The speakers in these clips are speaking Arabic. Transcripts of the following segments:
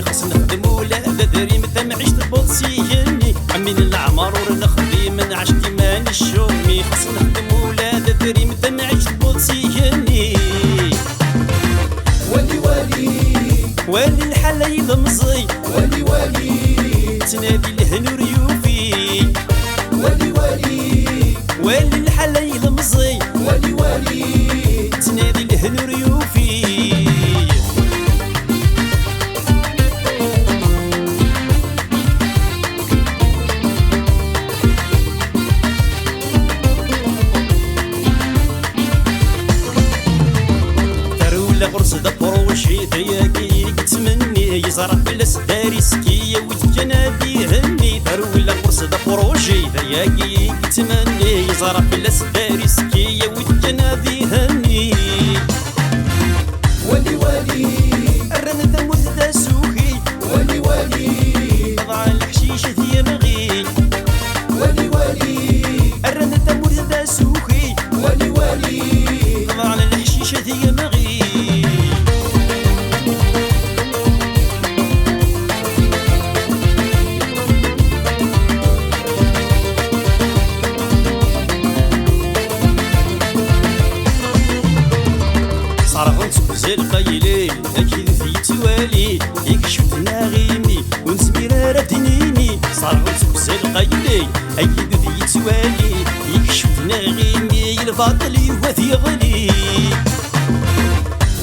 خص نخدم ولا دري متى ما عشت بوصيني عمين العمر ورنخدي من عشتي ماني الشومي خص نخدم ولا دري متى ما عشت بوصيني والي والي الحلايل مزي والي تنادي الهنور يوفي والي الحلايل مزي تنادي الهنور يوفي قرص دبر وشي ثياقي تمني يزرع بلاس داري سكية ويتجنابي هني ترولا قرص دبر وشي ثياقي تمني يزرع بلاس داري سكية ويتجنابي هني والي الرن ثموت ذا سوخي ضع الحشيشة ذي مغي الرن ثموت ذا سوخي ضع الحشيشة ذي مغي زي القيلي اكيد في توالي يكشفنا غيمي ونسمير ردنيني صارت زي القيلي اكيد في توالي يكشفنا غيمي الباطل يوثي غلي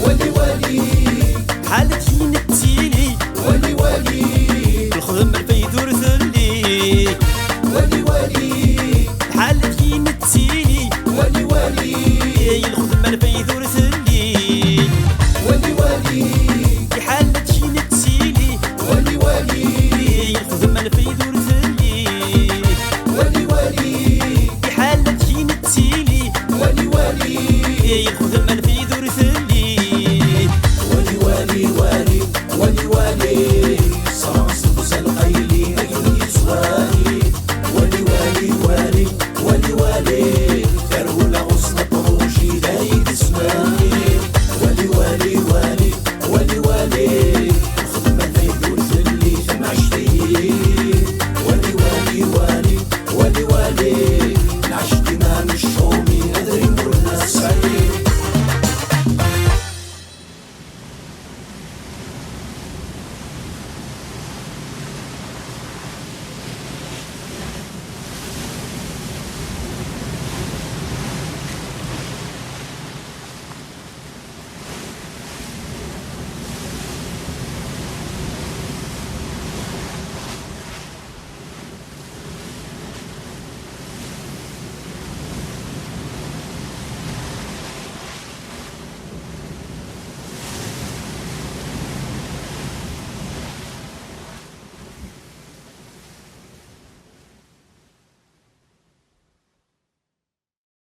والي حالتي نتيلي الخدم الفيدور ثلي حالتي نتيلي الخدم الفيدور ثلي في حالة شي نتسيلي الخدم الفيدور ثلي في حالة شي نتسيلي